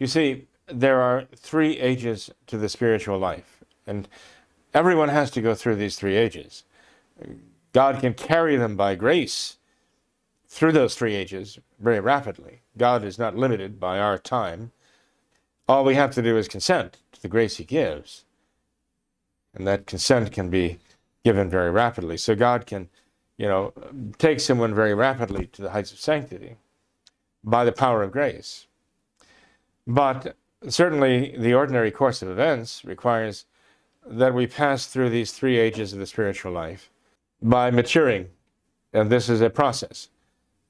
You see, there are 3 ages to the spiritual life, and everyone has to go through these 3 ages. God can carry them by grace through those 3 ages very rapidly. God is not limited by our time. All we have to do is consent to the grace he gives, and that consent can be given very rapidly. So God can, take someone very rapidly to the heights of sanctity by the power of grace. But certainly the ordinary course of events requires that we pass through these 3 ages of the spiritual life by maturing, and this is a process.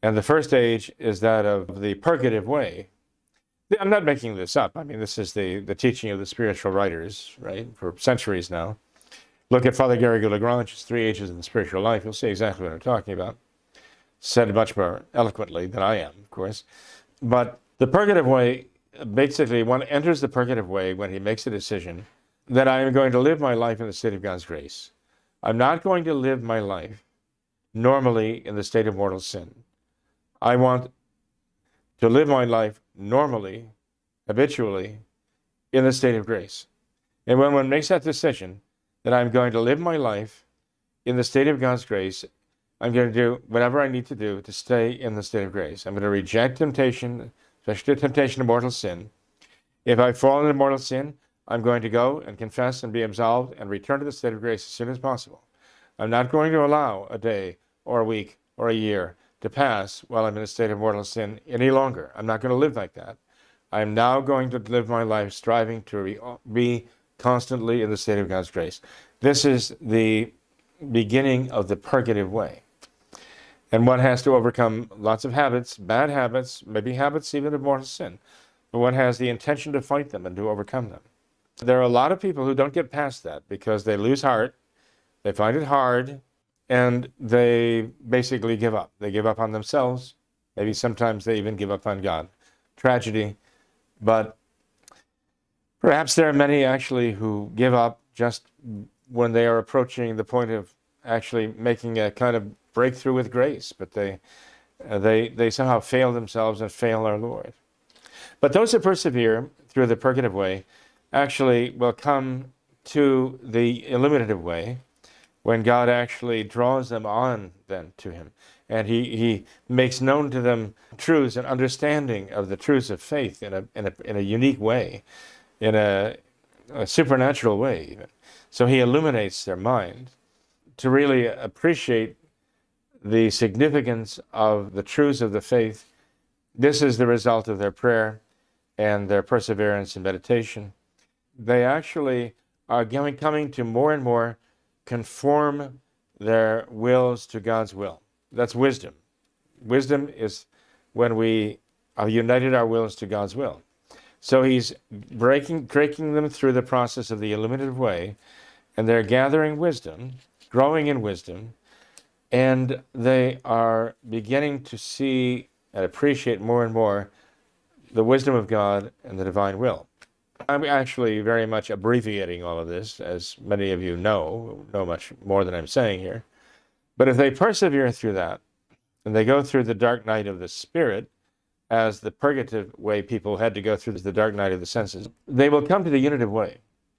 And the first age is that of the purgative way. I'm not making this up. I mean, this is the teaching of the spiritual writers, right, for centuries now. Look at Father Garrigou-Lagrange's 3 ages of the spiritual life. You'll see exactly what I'm talking about. Said much more eloquently than I am, of course. But the purgative way, basically, one enters the purgative way when he makes a decision that I am going to live my life in the state of God's grace. I'm not going to live my life normally in the state of mortal sin. I want to live my life normally, habitually, in the state of grace. And when one makes that decision, that I'm going to live my life in the state of God's grace, I'm going to do whatever I need to do to stay in the state of grace. I'm going to reject temptation, especially the temptation of mortal sin. If I fall into mortal sin, I'm going to go and confess and be absolved and return to the state of grace as soon as possible. I'm not going to allow a day or a week or a year to pass while I'm in a state of mortal sin any longer. I'm not going to live like that. I'm now going to live my life striving to be constantly in the state of God's grace. This is the beginning of the purgative way. And one has to overcome lots of habits, bad habits, maybe habits even of mortal sin. But one has the intention to fight them and to overcome them. There are a lot of people who don't get past that because they lose heart, they find it hard, and they basically give up. They give up on themselves. Maybe sometimes they even give up on God. Tragedy. But perhaps there are many actually who give up just when they are approaching the point of actually making a kind of breakthrough with grace, but they somehow fail themselves and fail our Lord. But those who persevere through the purgative way actually will come to the illuminative way when God actually draws them on then to him. And he makes known to them truths and understanding of the truths of faith in a unique way, in a supernatural way even. So he illuminates their mind to really appreciate the significance of the truths of the faith. This is the result of their prayer and their perseverance and meditation. They actually are coming to more and more conform their wills to God's will. That's wisdom. Wisdom is when we have united our wills to God's will. So he's breaking them through the process of the illuminative way, and they're gathering wisdom, growing in wisdom, and they are beginning to see and appreciate more and more the wisdom of God and the divine will. I'm actually very much abbreviating all of this, as many of you know much more than I'm saying here. But if they persevere through that, and they go through the dark night of the spirit, as the purgative way people had to go through the dark night of the senses, they will come to the unitive way.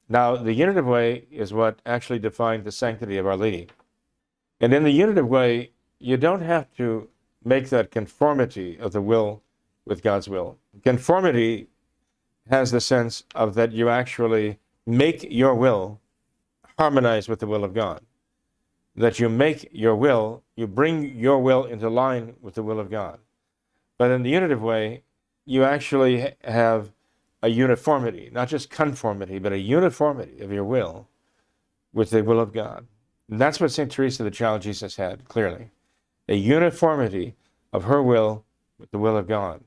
Now, the unitive way is what actually defined the sanctity of Our Lady. And in the unitive way, you don't have to make that conformity of the will with God's will. Conformity has the sense of that you actually make your will harmonize with the will of God. That you make your will, you bring your will into line with the will of God. But in the unitive way, you actually have a uniformity, not just conformity, but a uniformity of your will with the will of God. And that's what St. Teresa, the Child Jesus, had, clearly. A uniformity of her will with the will of God.